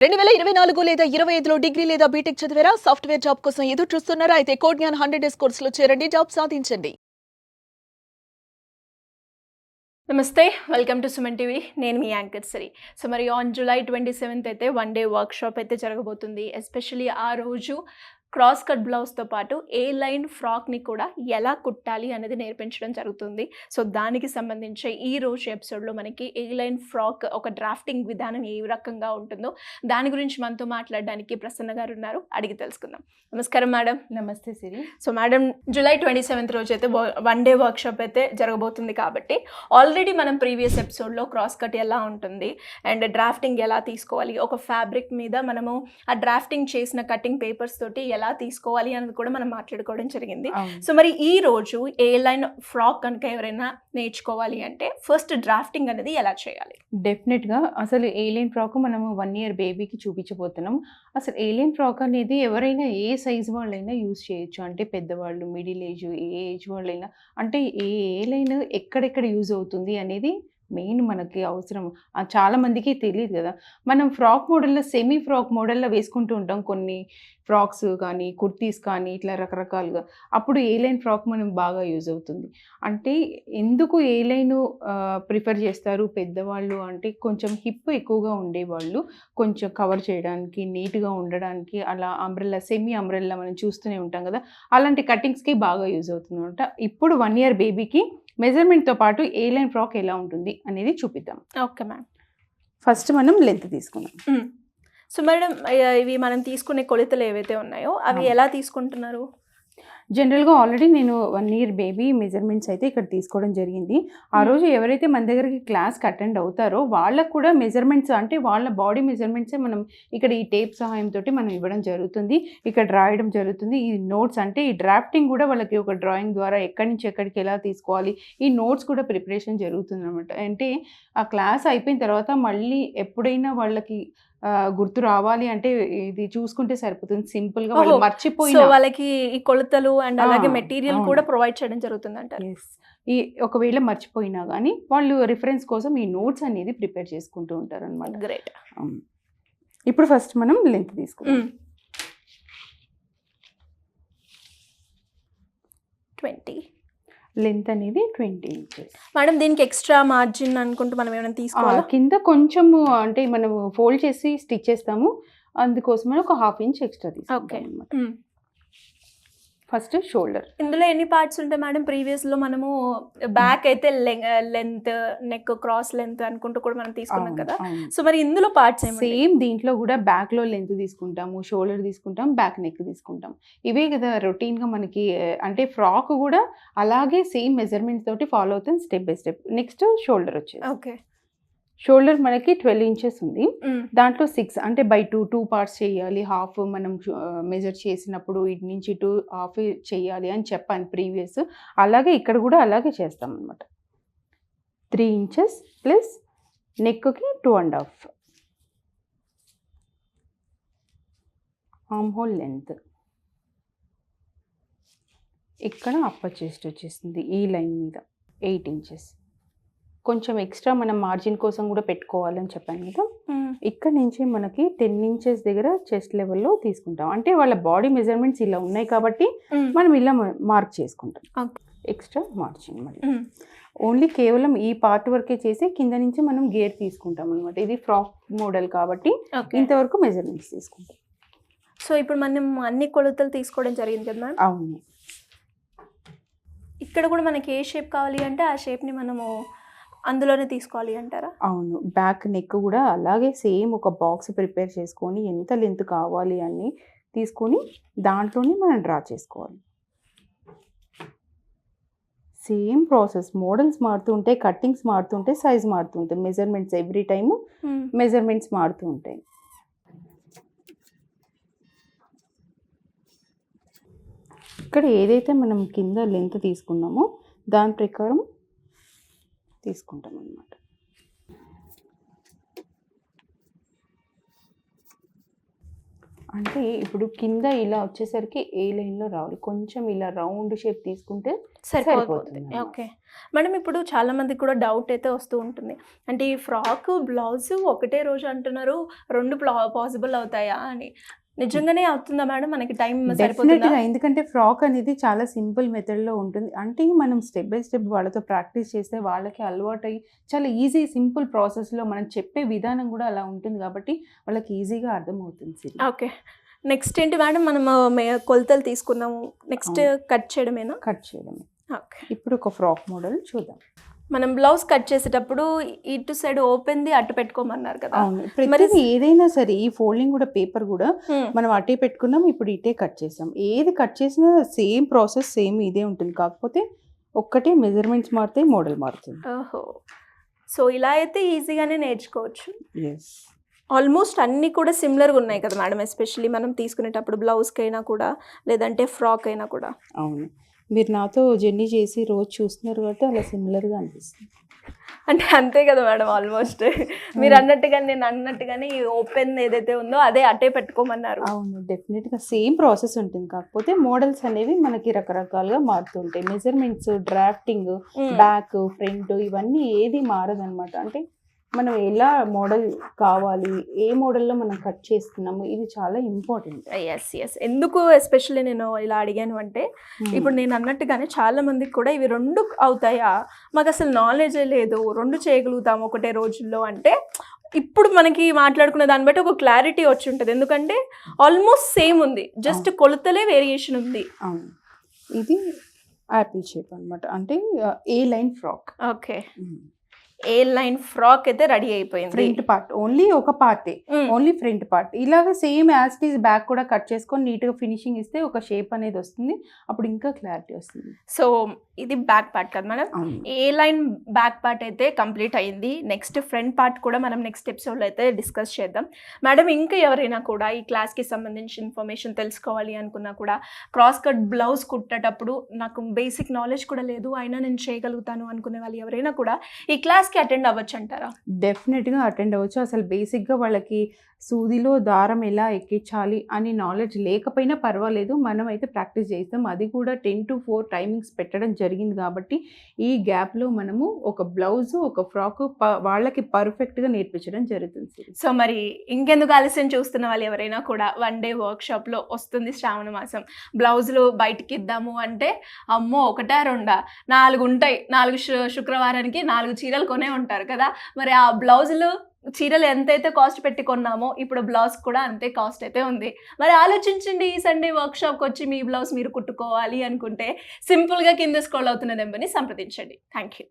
2024 లేదా 25లో డిగ్రీ లేదా బీటెక్ చదివారా? సాఫ్ట్‌వేర్ జాబ్ కోసం ఎదురు చూస్తున్నారా? అయితే కోడ్ జ్ఞాన్ 100 డేస్ కోర్సులో చేరండి, జాబ్ సాధించండి. నమస్తే, వెల్కమ్ టు సుమన్ టీవీ. నేను మీ యాంకర్ సిరి. సో మరి ఆన్ జూలై 27th అయితే 1 డే వర్క్షాప్ అయితే జరగబోతుంది. ఎస్పెషల్లీ ఆ రోజు క్రాస్ కట్ బ్లౌజ్తో పాటు ఏ లైన్ ఫ్రాక్ని కూడా ఎలా కుట్టాలి అనేది నేర్పించడం జరుగుతుంది. సో దానికి సంబంధించి ఈ రోజు ఎపిసోడ్లో మనకి ఏ లైన్ ఫ్రాక్ ఒక డ్రాఫ్టింగ్ విధానం ఏ రకంగా ఉంటుందో దాని గురించి మనతో మాట్లాడడానికి ప్రసన్న గారు ఉన్నారు. అడిగి తెలుసుకుందాం. నమస్కారం మేడం. నమస్తే సిరి. సో మేడం, జూలై 27th రోజు అయితే 1 డే వర్క్షాప్ అయితే జరగబోతుంది కాబట్టి ఆల్రెడీ మనం ప్రీవియస్ ఎపిసోడ్లో క్రాస్ కట్ ఎలా ఉంటుంది అండ్ డ్రాఫ్టింగ్ ఎలా తీసుకోవాలి, ఒక ఫ్యాబ్రిక్ మీద మనము ఆ డ్రాఫ్టింగ్ చేసిన కటింగ్ పేపర్స్ తోటి ఎలా తీసుకోవాలి అనేది కూడా మనం మాట్లాడుకోవడం జరిగింది. సో మరి ఈ రోజు ఏ లైన్ ఫ్రాక్ కనుక ఎవరైనా నేర్చుకోవాలి అంటే ఫస్ట్ డ్రాఫ్టింగ్ అనేది ఎలా చేయాలి? డెఫినెట్గా అసలు ఏలియన్ ఫ్రాక్ మనము 1 year బేబీకి చూపించబోతున్నాం. అసలు ఏలియన్ ఫ్రాక్ అనేది ఎవరైనా ఏ సైజ్ వాళ్ళైనా యూజ్ చేయొచ్చు. అంటే పెద్దవాళ్ళు, మిడిల్ ఏజ్, ఏ ఏజ్ వాళ్ళైనా, అంటే ఏ లైన్ ఎక్కడెక్కడ యూజ్ అవుతుంది అనేది మెయిన్ మనకి అవసరం. చాలా మందికి తెలియదు కదా. మనం ఫ్రాక్ మోడల్లో, సెమీ ఫ్రాక్ మోడల్లో వేసుకుంటూ ఉంటాం కొన్ని ఫ్రాక్స్ కానీ, కుర్తీస్ కానీ, ఇట్లా రకరకాలుగా. అప్పుడు ఏ లైన్ ఫ్రాక్ మనం బాగా యూజ్ అవుతుంది. అంటే ఎందుకు ఏ లైన్ ప్రిఫర్ చేస్తారు పెద్దవాళ్ళు అంటే, కొంచెం హిప్ ఎక్కువగా ఉండేవాళ్ళు కొంచెం కవర్ చేయడానికి, నీట్గా ఉండడానికి, అలా అంబ్రెల్లా, సెమీ అంబ్రెల్లా మనం చూస్తూనే ఉంటాం కదా, అలాంటి కటింగ్స్కి బాగా యూజ్ అవుతుంది అనమాట. ఇప్పుడు 1 year బేబీకి మెజర్మెంట్తో పాటు ఏ లైన్ ఫ్రాక్ ఎలా ఉంటుంది అనేది చూపిద్దాం. Okay ma'am. ఫస్ట్ మనం లెంత్ తీసుకుందాం. సో మేడం, ఇవి మనం తీసుకునే కొలతలు ఏవైతే ఉన్నాయో అవి ఎలా తీసుకుంటున్నారు? జనరల్గా ఆల్రెడీ నేను 1 year బేబీ మెజర్మెంట్స్ అయితే ఇక్కడ తీసుకోవడం జరిగింది. ఆ రోజు ఎవరైతే మన దగ్గరికి క్లాస్కి అటెండ్ అవుతారో వాళ్ళకు కూడా మెజర్మెంట్స్, అంటే వాళ్ళ బాడీ మెజర్మెంట్సే మనం ఇక్కడ ఈ టేప్ సహాయంతో మనం ఇవ్వడం జరుగుతుంది. ఇక్కడ రాయడం జరుగుతుంది. ఈ నోట్స్, అంటే ఈ డ్రాఫ్టింగ్ కూడా వాళ్ళకి ఒక డ్రాయింగ్ ద్వారా ఎక్కడి నుంచి ఎక్కడికి ఎలా తీసుకోవాలి, ఈ నోట్స్ కూడా ప్రిపరేషన్ జరుగుతుంది అనమాట. అంటే ఆ క్లాస్ అయిపోయిన తర్వాత మళ్ళీ ఎప్పుడైనా వాళ్ళకి గుర్తు రావాలి అంటే ఇది చూసుకుంటే సరిపోతుంది. సింపుల్గా వాళ్ళు మర్చిపోయిన వాళ్ళకి ఈ కొలతలు అండ్ అలాగే మెటీరియల్ కూడా ప్రొవైడ్ చేయడం జరుగుతుంది అంటారు. ఈ ఒకవేళ మర్చిపోయినా కానీ వాళ్ళు రిఫరెన్స్ కోసం ఈ నోట్స్ అనేది ప్రిపేర్ చేసుకుంటూ ఉంటారు అనమాట. గ్రేట్. ఇప్పుడు ఫస్ట్ మనం లెంత్ తీసుకుందాం. 20 లెంత్ అనేది 20 inches. మేడం, దీనికి ఎక్స్ట్రా మార్జిన్ అనుకుంటూ మనం ఏమైనా తీసుకోవాలి? కింద కొంచెము, అంటే మనం ఫోల్డ్ చేసి స్టిచ్ చేస్తాము, అందుకోసమని ఒక 1/2 inch ఎక్స్ట్రా తీసుకుంటాం అన్నమాట. First shoulder. ఇందులో ఎన్ని పార్ట్స్ ఉంటాయి మేడం? ప్రీవియస్లో మనము బ్యాక్ అయితే లెంత్, నెక్, క్రాస్ లెంత్ అనుకుంటూ కూడా మనం తీసుకున్నాం కదా. సో మరి ఇందులో పార్ట్స్ సేమ్ దీంట్లో కూడా బ్యాక్లో లెంత్ తీసుకుంటాము, షోల్డర్ తీసుకుంటాం, బ్యాక్ నెక్ తీసుకుంటాం. ఇవే కదా రొటీన్గా మనకి. అంటే ఫ్రాక్ కూడా అలాగే సేమ్ మెజర్మెంట్ తోటి ఫాలో అవుతుంది step by step. Next shoulder వచ్చేది. ఓకే. షోల్డర్ మనకి 12 inches ఉంది. దాంట్లో 6 అంటే బై 2 పార్ట్స్ చేయాలి. హాఫ్ మనం మెజర్ చేసినప్పుడు ఇటు నుంచి 2 హాఫ్ చేయాలి అని చెప్పాను ప్రీవియస్. అలాగే ఇక్కడ కూడా అలాగే చేస్తాం అనమాట. 3 inches ప్లస్ నెక్కి 2.5. ఆర్మ్ హోల్ లెంత్ ఇక్కడ అప్పర్ చెస్ట్ వచ్చేసింది ఈ లైన్ మీద 8 inches. కొంచెం ఎక్స్ట్రా మనం మార్జిన్ కోసం కూడా పెట్టుకోవాలని చెప్పాను కదా. ఇక్కడ నుంచి మనకి 10 inches దగ్గర చెస్ట్ లెవెల్లో తీసుకుంటాం. అంటే వాళ్ళ బాడీ మెజర్మెంట్స్ ఇలా ఉన్నాయి కాబట్టి మనం ఇలా మార్క్ చేసుకుంటాం. ఎక్స్ట్రా మార్జిన్ మళ్ళీ ఓన్లీ కేవలం ఈ పార్ట్ వరకే చేసి కింద నుంచి మనం గేర్ తీసుకుంటాం అనమాట. ఇది ఫ్రాక్ మోడల్ కాబట్టి ఇంతవరకు మెజర్మెంట్స్ తీసుకుంటాం. సో ఇప్పుడు మనం అన్ని కొలతలు తీసుకోవడం జరిగింది కదా మ్యామ్? అవును. ఇక్కడ కూడా మనకి ఏ షేప్ కావాలి అంటే ఆ షేప్ని మనము అందులోనే తీసుకోవాలి అంటారా? అవును. బ్యాక్ నెక్ కూడా అలాగే సేమ్ ఒక బాక్స్ ప్రిపేర్ చేసుకొని ఎంత లెంత్ కావాలి అని తీసుకొని దాంట్లోనే మనం డ్రా చేసుకోవాలి. Same process. మోడల్స్ మారుతూ ఉంటాయి, కట్టింగ్స్ మారుతూ ఉంటాయి, సైజ్ మారుతూ ఉంటాయి, మెజర్మెంట్స్ ఎవ్రీ టైము మెజర్మెంట్స్ మారుతూ ఉంటాయి. ఇక్కడ ఏదైతే మనం కింద లెంత్ తీసుకున్నామో దాని ప్రకారం తీసుకుంటాం అన్నమాట. అంటే ఇప్పుడు కింద ఇలా వచ్చేసరికి ఏ లైన్‌లో రావాలి. కొంచెం ఇలా రౌండ్ షేప్ తీసుకుంటే సరిపోతుంది. సరిపోతుందన్నమాట. ఓకే. మేడం ఇప్పుడు చాలా మందికి కూడా డౌట్ అయితే వస్తూ ఉంటుంది. అంటే ఈ ఫ్రాక్, బ్లౌజ్ ఒకటే రోజు అంటున్నారు. 2 పాసిబుల్ అవుతాయా అని. నిజంగానే అవుతుందా మేడం? మనకి టైం సరిపోతుందా? డెఫినెట్‌గా. ఎందుకంటే ఫ్రాక్ అనేది చాలా సింపుల్ మెథడ్‌లో ఉంటుంది. అంటే మనం స్టెప్ బై స్టెప్ వాళ్ళతో ప్రాక్టీస్ చేస్తే వాళ్ళకి అలవాటయ్యి చాలా ఈజీ సింపుల్ ప్రాసెస్‌లో మనం చెప్పే విధానం కూడా అలా ఉంటుంది కాబట్టి వాళ్ళకి ఈజీగా అర్థమవుతుంది సిరి. ఓకే. నెక్స్ట్ ఏంటి మేడం? మనము కొలతలు తీసుకున్నాము. నెక్స్ట్ అవును. కట్ చేయడమేనా? కట్ చేయడమే. ఓకే. ఇప్పుడు ఒక ఫ్రాక్ మోడల్ చూద్దాం. మనం బ్లౌజ్ కట్ చేసేటప్పుడు ఇటు సైడ్ ఓపెన్‌ది అటు పెట్టుకోమన్నారు కదా! అవును. మరి ప్రతిదీ ఏదైనా సరే ఈ ఫోల్డింగ్ కూడా పేపర్ కూడా హ్మ్. మనం అటే పెట్టుకున్నాం. ఇప్పుడు ఇటే కట్ చేసాం. ఏది కట్ చేసినా సేమ్ ప్రాసెస్ సేమ్ ఇదే ఉంటుంది. కాకపోతే ఒక్కటే మెజర్‌మెంట్స్ మారుతాయి, మోడల్ మారుతుంది. ఓహో! సో, ఇలా అయితే ఈజీగానే నేర్చుకోవచ్చు. యెస్. ఆల్మోస్ట్ అన్నీ కూడా సిమిలర్‌గా ఉన్నాయి కదా మేడం! ఎస్పెషల్లీ మనం తీసుకునేటప్పుడు బ్లౌజ్‌కైనా కూడా, లేదంటే ఫ్రాక్ అయినా కూడా. అవును. మీరు నాతో జర్నీ చేసి రోజు చూస్తున్నారు కాబట్టి అలా సిమిలర్‌గా అనిపిస్తుంది. అంటే అంతే కదా మేడం ఆల్మోస్ట్. మీరు అన్నట్టుగానే నేను అన్నట్టుగానే ఈ ఓపెన్ ఏదైతే ఉందో అదే అటే పెట్టుకోమన్నారు. అవును. డెఫినెట్‌గా సేమ్ ప్రాసెస్ ఉంటుంది. కాకపోతే మోడల్స్ అనేవి మనకి రకరకాలుగా మారుతుంటాయి. మెజర్‌మెంట్స్, డ్రాఫ్టింగ్, హ్మ్. బ్యాక్, ఫ్రంట్ ఇవన్నీ ఏది మారదనమాట. అంటే మనం ఎలా మోడల్ కావాలి, ఏ మోడల్‌లో మనం కట్ చేస్తున్నాము ఇది చాలా ఇంపార్టెంట్. యెస్. ఎందుకు ఎస్పెషల్లీ నేను ఇలా అడిగాను అంటే, ఇప్పుడు నేను అన్నట్టుగానే చాలా మందికి కూడా ఇవి 2 అవుతాయా? మాకసలు నాలెడ్జే లేదు. 2 చేయగలుగుతాము ఒకటే రోజుల్లో అంటే, ఇప్పుడు మనకి మాట్లాడుకునే దాన్ని బట్టి ఒక క్లారిటీ వచ్చి ఉంటది. ఎందుకంటే ఆల్మోస్ట్ సేమ్ ఉంది. జస్ట్ కొలతలే వేరియేషన్ ఉంది. అవును. ఇది యాపిల్ షేప్ అన్నమాట. అంటే A line frock. Okay. A line frock అయితే రెడీ అయిపోయింది. ఫ్రంట్ పార్ట్ ఓన్లీ ఒక పార్టే. Only front part. ఇలాగ same as it is back కూడా కట్ చేసుకొని నీట్‌గా ఫినిషింగ్ ఇస్తే ఒక షేప్ అనేది వస్తుంది. అప్పుడు ఇంకా క్లారిటీ వస్తుంది. సో, ఇది బ్యాక్ పార్ట్ కదా మేడం? అవును. ఏ లైన్ బ్యాక్ పార్ట్ అయితే కంప్లీట్ అయింది. నెక్స్ట్ ఫ్రంట్ పార్ట్ కూడా మనం నెక్స్ట్ ఎపిసోడ్‌లో అయితే డిస్కస్ చేద్దాం. మేడం ఇంకా ఎవరైనా కూడా ఈ క్లాస్‌కి సంబంధించిన ఇన్ఫర్మేషన్ తెలుసుకోవాలి అనుకున్నా కూడా, క్రాస్ కట్ బ్లౌజ్ కుట్టేటప్పుడు నాకు బేసిక్ నాలెడ్జ్ కూడా లేదు. అయినా నేను చేయగలుగుతాను అనుకునే వాళ్ళు ఎవరైనా కూడా ఈ క్లాస్‌కి అటెండ్ అవ్వచ్చు అంటారా? డెఫినెట్‌గా అటెండ్ అవ్వచ్చు. అసలు బేసిక్‌గా వాళ్ళకి సూదిలో దారం ఎలా ఎక్కించాలి అని నాలెడ్జ్ లేకపోయినా పర్వాలేదు. మనమైతే ప్రాక్టీస్ చేస్తాం. అది కూడా 10-4 టైమింగ్స్ పెట్టడం జరిగింది కాబట్టి ఈ గ్యాప్‌లో మనము ఒక బ్లౌజ్, ఒక ఫ్రాక్ వాళ్ళకి పర్ఫెక్ట్‌గా నేర్పించడం జరుగుతుంది. సో, మరి ఇంకెందుకు ఆలస్యం చూస్తున్న వాళ్ళు ఎవరైనా కూడా 1 డే వర్క్‌షాప్‌లో వస్తుంది శ్రావణ మాసం. బ్లౌజులు బయటికి ఇద్దాము అంటే అమ్మో! ఒకటా రెండా 4 ఉంటాయి. 4 శుక్రవారానికి 4 చీరలు కొనే ఉంటారు కదా! మరి ఆ బ్లౌజులు చీరలు ఎంతైతే కాస్ట్ పెట్టి కొన్నామో ఇప్పుడు బ్లౌజ్ కూడా అంతే కాస్ట్ అయితే ఉంది. మరి ఆలోచించండి, ఈ సండే వర్క్‌షాప్‌కి వచ్చి మీ బ్లౌజ్ మీరు కుట్టుకోవాలి అనుకుంటే సింపుల్‌గా కింద స్క్రోల్ అవుతున్న నెంబర్‌ని సంప్రదించండి. Thank you.